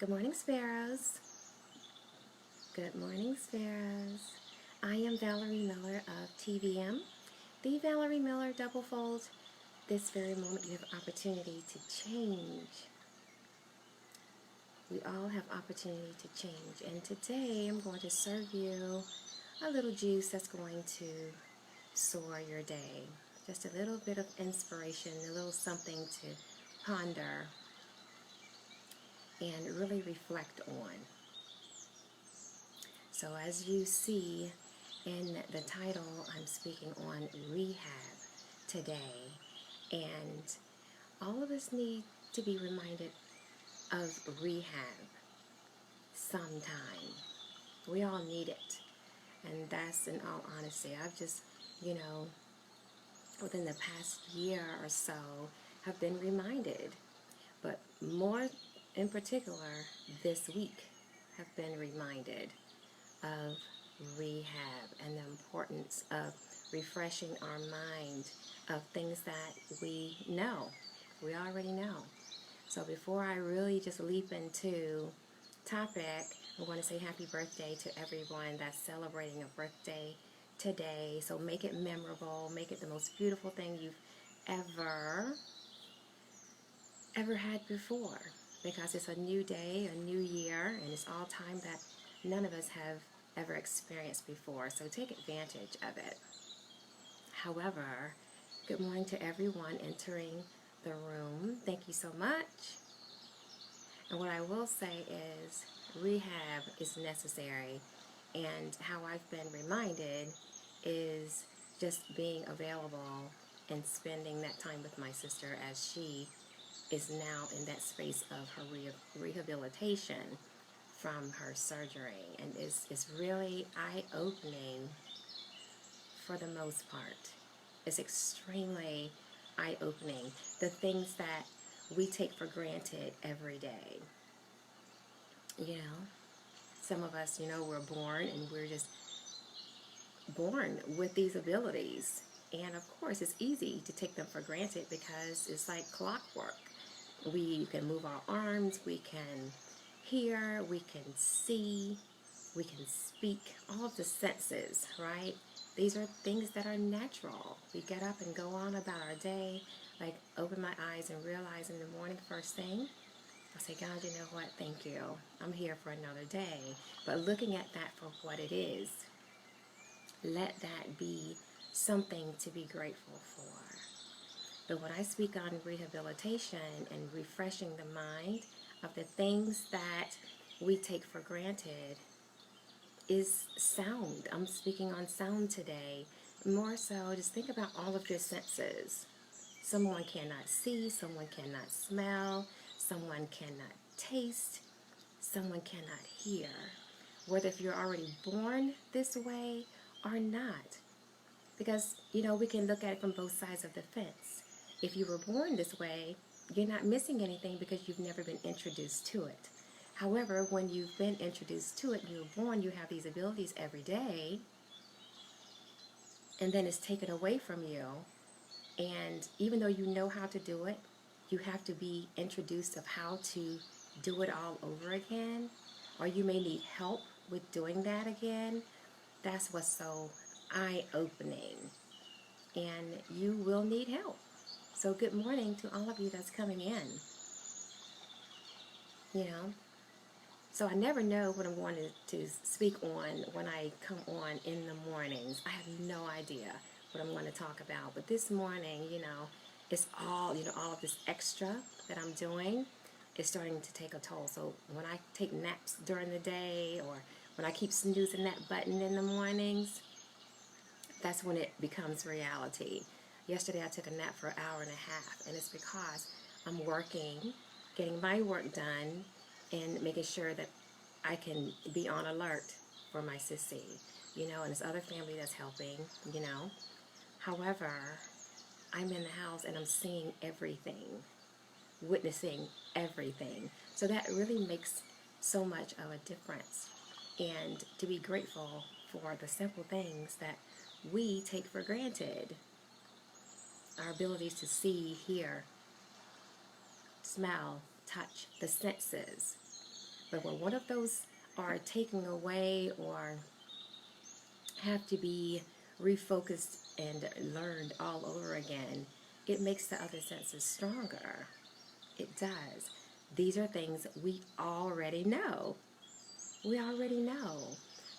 Good morning, Sparrows. Good morning, Sparrows. I am Valerie Miller of TVM, the Valerie Miller Double Fold. This very moment you have opportunity to change. We all have opportunity to change. And today I'm going to serve you a little juice that's going to soar your day. Just a little bit of inspiration, a little something to ponder and really reflect on. So as you see in the title, I'm speaking on rehab today. And all of us need to be reminded of rehab sometime. We all need it. And that's in all honesty. I've just, within the past year or so, have been reminded. But more in particular, this week, have been reminded of rehab and the importance of refreshing our mind of things that we know, we already know. So before I really just leap into topic, I want to say happy birthday to everyone that's celebrating a birthday today. So make it memorable, make it the most beautiful thing you've ever had before, because it's a new day, a new year, and it's all time that none of us have ever experienced before, so take advantage of it. However, good morning to everyone entering the room. Thank you so much. And what I will say is rehab is necessary, and how I've been reminded is just being available and spending that time with my sister as she is now in that space of her rehabilitation from her surgery, and it's really eye-opening for the most part. It's extremely eye-opening, the things that we take for granted every day. Some of us, we're born and we're just born with these abilities, and of course it's easy to take them for granted because it's like clockwork. We can move our arms, we can hear, we can see, we can speak, all of the senses, right? These are things that are natural. We get up and go on about our day, like open my eyes and realize in the morning first thing, I say, God, you know what, thank you. I'm here for another day. But looking at that for what it is, let that be something to be grateful for. But when I speak on rehabilitation and refreshing the mind of the things that we take for granted is sound. I'm speaking on sound today. More so, just think about all of your senses. Someone cannot see, someone cannot smell, someone cannot taste, someone cannot hear. Whether if you're already born this way or not. Because, we can look at it from both sides of the fence. If you were born this way, you're not missing anything because you've never been introduced to it. However, when you've been introduced to it, you're born, you have these abilities every day, and then it's taken away from you. And even though you know how to do it, you have to be introduced of how to do it all over again, or you may need help with doing that again. That's what's so eye-opening, and you will need help. So good morning to all of you that's coming in. So I never know what I'm going to speak on when I come on in the mornings. I have no idea what I'm going to talk about. But this morning, it's all, all of this extra that I'm doing is starting to take a toll. So when I take naps during the day, or when I keep snoozing that button in the mornings, that's when it becomes reality. Yesterday I took a nap for an hour and a half, and it's because I'm working, getting my work done, and making sure that I can be on alert for my sissy, and there's other family that's helping, However, I'm in the house and I'm seeing everything, witnessing everything. So that really makes so much of a difference. And to be grateful for the simple things that we take for granted. Our abilities to see, hear, smell, touch, the senses. But when one of those are taken away or have to be refocused and learned all over again, it makes the other senses stronger. It does. These are things we already know. We already know.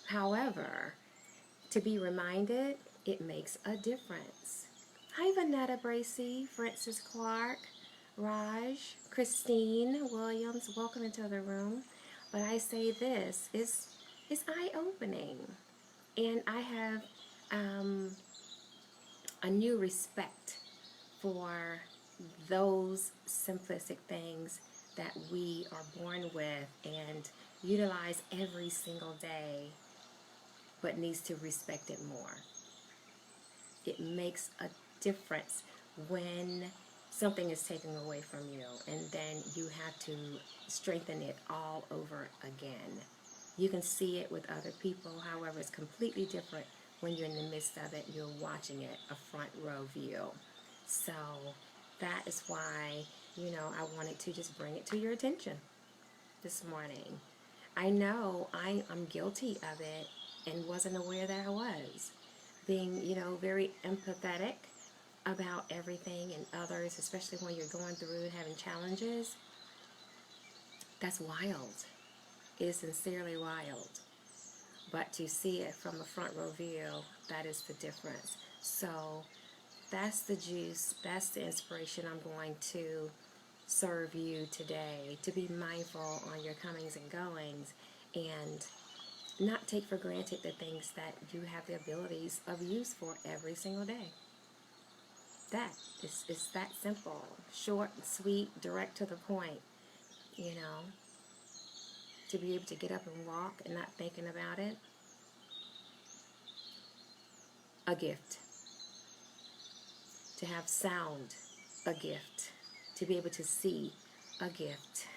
However, to be reminded, it makes a difference. Hi, Vanetta Bracey, Francis Clark, Raj, Christine Williams, welcome into the room. But I say this, it's eye-opening. And I have a new respect for those simplistic things that we are born with and utilize every single day, but needs to respect it more. It makes a difference when something is taken away from you, and then you have to strengthen it all over again. You can see it with other people, however, it's completely different when you're in the midst of it, you're watching it, a front row view. So that is why, I wanted to just bring it to your attention this morning. I know I'm guilty of it and wasn't aware that I was. Being, very empathetic about everything and others, especially when you're going through and having challenges. That's wild. It is sincerely wild. But to see it from a front row view, that is the difference. So that's the juice, that's the inspiration I'm going to serve you today, to be mindful on your comings and goings and not take for granted the things that you have the abilities of use for every single day. That is, it's that simple, short, sweet, direct to the point, to be able to get up and walk and not thinking about it. A gift. To have sound, a gift. To be able to see, a gift.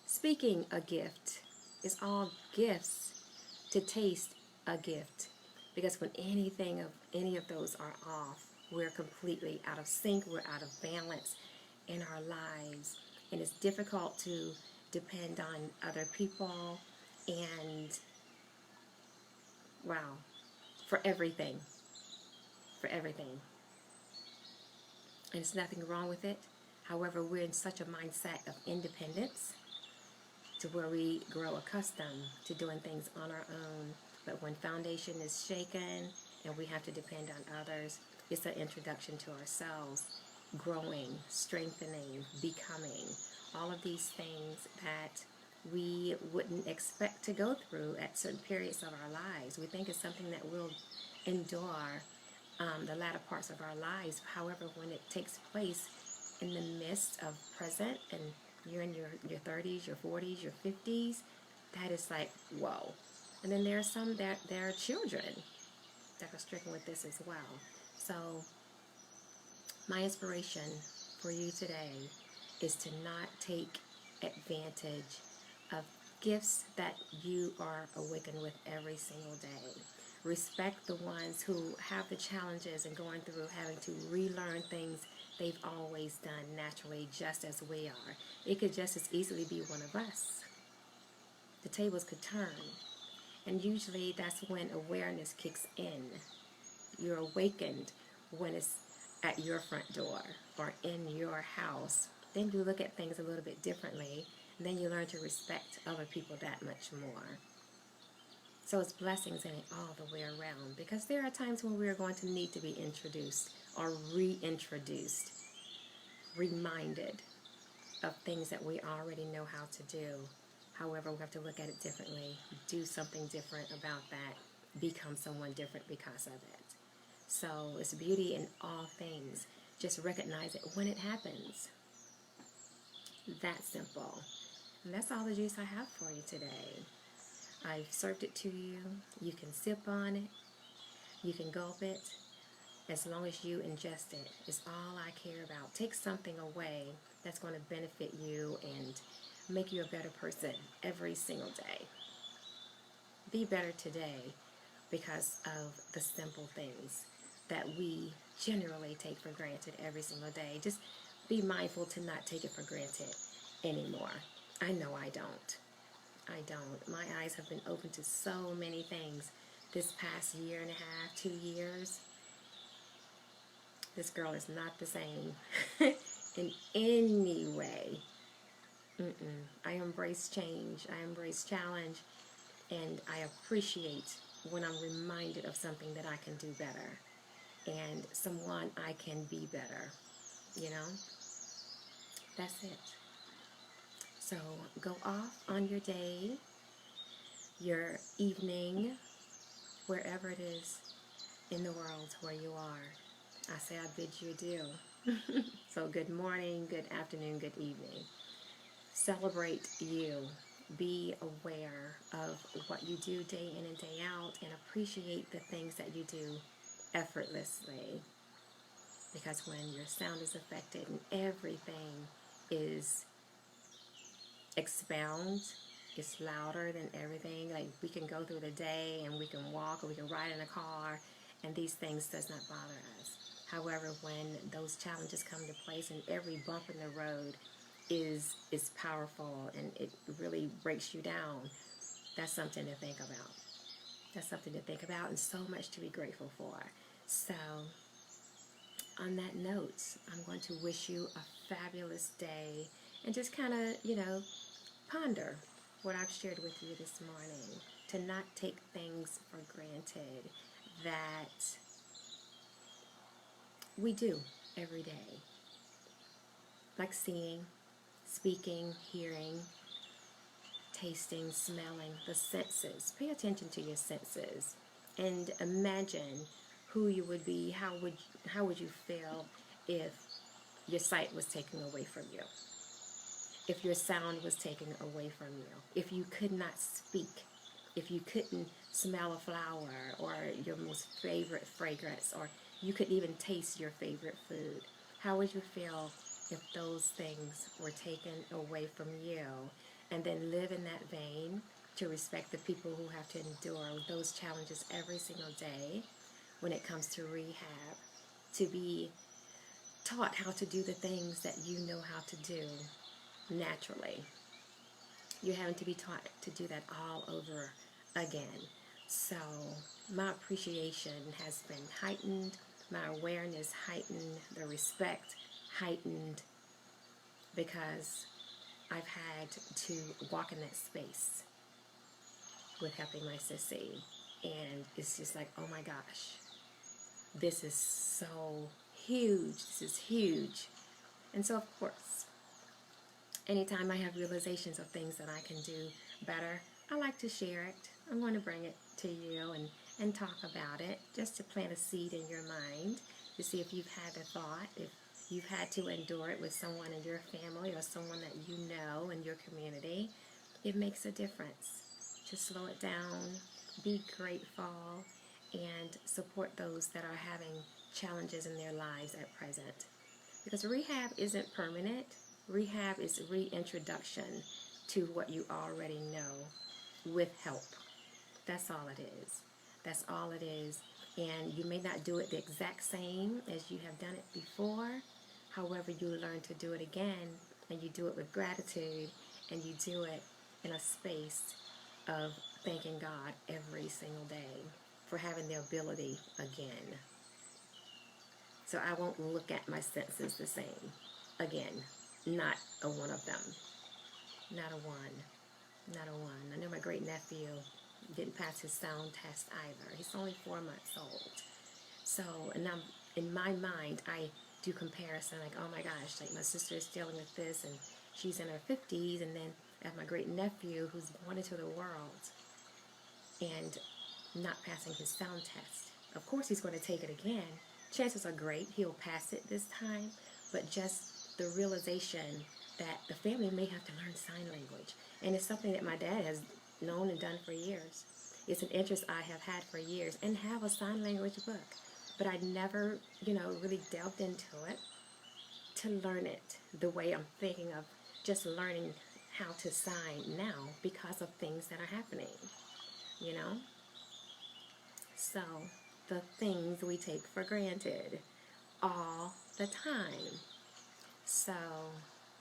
Speaking, a gift. It's all gifts. To taste, a gift. Because when any of those are off, we're completely out of sync, we're out of balance in our lives. And it's difficult to depend on other people and, wow, for everything. For everything. And there's nothing wrong with it. However, we're in such a mindset of independence to where we grow accustomed to doing things on our own. But when foundation is shaken and we have to depend on others, it's an introduction to ourselves, growing, strengthening, becoming, all of these things that we wouldn't expect to go through at certain periods of our lives. We think it's something that we'll endure the latter parts of our lives. However, when it takes place in the midst of present and you're in your 30s, your 40s, your 50s, that is like, whoa. And then there are some that there are children that are stricken with this as well. So my inspiration for you today is to not take advantage of gifts that you are awakened with every single day. Respect the ones who have the challenges and going through having to relearn things they've always done naturally, just as we are. It could just as easily be one of us. The tables could turn. And usually that's when awareness kicks in. You're awakened when it's at your front door or in your house. Then you look at things a little bit differently. And then you learn to respect other people that much more. So it's blessings in it all the way around, because there are times when we are going to need to be introduced or reintroduced, reminded of things that we already know how to do. However, we have to look at it differently, do something different about that, become someone different because of it. So it's beauty in all things. Just recognize it when it happens. That simple. And that's all the juice I have for you today. I've served it to you. You can sip on it. You can gulp it. As long as you ingest it, it's all I care about. Take something away that's going to benefit you and make you a better person every single day. Be better today because of the simple things that we generally take for granted every single day. Just be mindful to not take it for granted anymore. I know I don't. I don't. My eyes have been open to so many things this past year and a half, 2 years. This girl is not the same in any way. I embrace change. I embrace challenge. And I appreciate when I'm reminded of something that I can do better and someone I can be better. You know, that's it. So go off on your day, your evening, wherever it is in the world where you are. I say I bid you adieu. So good morning, good afternoon, good evening. Celebrate you. Be aware of what you do day in and day out and appreciate the things that you do effortlessly. Because when your sound is affected and everything is expound, it's louder than everything. Like we can go through the day and we can walk or we can ride in a car and these things does not bother us. However, when those challenges come to place and every bump in the road is powerful and it really breaks you down, that's something to think about. That's something to think about and so much to be grateful for. So on that note, I'm going to wish you a fabulous day and just kind of, ponder what I've shared with you this morning. To not take things for granted that we do every day. Like seeing, speaking, hearing, tasting, smelling, the senses. Pay attention to your senses and imagine who you would be, how would you feel if your sight was taken away from you, if your sound was taken away from you, if you could not speak, if you couldn't smell a flower or your most favorite fragrance, or you could even taste your favorite food. How would you feel if those things were taken away from you? And then live in that vein to respect the people who have to endure those challenges every single day when it comes to rehab, to be taught how to do the things that you know how to do naturally. You're having to be taught to do that all over again. So my appreciation has been heightened, my awareness heightened, the respect heightened, because I've had to walk in that space with helping my sissy, and it's just like, oh my gosh, this is so huge, this is huge. And so of course, anytime I have realizations of things that I can do better, I like to share it. I'm going to bring it to you and talk about it, just to plant a seed in your mind to see if you've had a thought, if you've had to endure it with someone in your family or someone that you know in your community. It makes a difference. To slow it down, be grateful, and support those that are having challenges in their lives at present. Because rehab isn't permanent. Rehab is reintroduction to what you already know with help. That's all it is. That's all it is. And you may not do it the exact same as you have done it before. However, you learn to do it again, and you do it with gratitude, and you do it in a space of thanking God every single day for having the ability again. So I won't look at my senses the same again. Not a one of them. Not a one. Not a one. I know my great nephew didn't pass his sound test either. He's only 4 months old. So, and now in my mind, I do comparison, like, oh my gosh, like my sister is dealing with this and she's in her 50s, and then I have my great nephew who's born into the world and not passing his sound test. Of course he's going to take it again. Chances are great he'll pass it this time, but just the realization that the family may have to learn sign language. And it's something that my dad has known and done for years. It's an interest I have had for years, and have a sign language book. But I never, really delved into it to learn it the way I'm thinking of just learning how to sign now because of things that are happening, So the things we take for granted all the time. So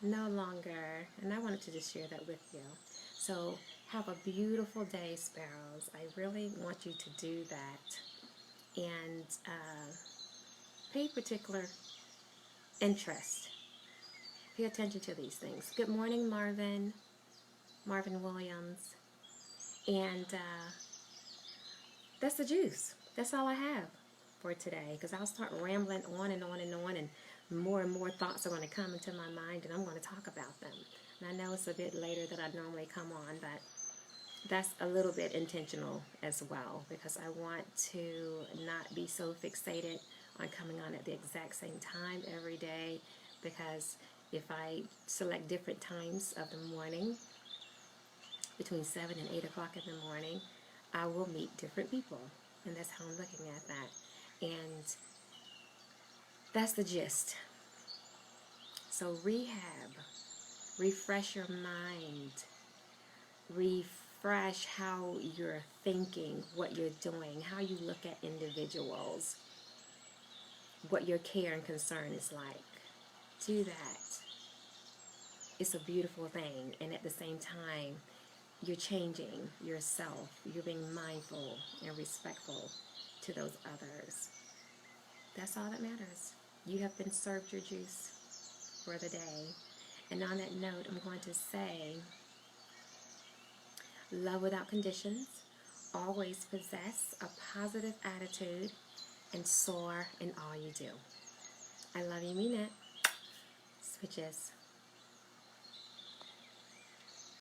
no longer. And I wanted to just share that with you. So have a beautiful day, Sparrows. I really want you to do that. And pay particular interest. Pay attention to these things. Good morning, Marvin. Marvin Williams. And that's the juice. That's all I have for today, because I'll start rambling on and on and on, and more thoughts are going to come into my mind, and I'm going to talk about them. And I know it's a bit later than I normally come on, but that's a little bit intentional as well, because I want to not be so fixated on coming on at the exact same time every day, because if I select different times of the morning, between 7 and 8 o'clock in the morning, I will meet different people. And that's how I'm looking at that. And that's the gist. So rehab, refresh your mind, refresh how you're thinking, what you're doing, how you look at individuals, what your care and concern is like. Do that. It's a beautiful thing. And at the same time, you're changing yourself. You're being mindful and respectful to those others. That's all that matters. You have been served your juice for the day. And on that note, I'm going to say, love without conditions. Always possess a positive attitude and soar in all you do. I love you, mean it. Switches.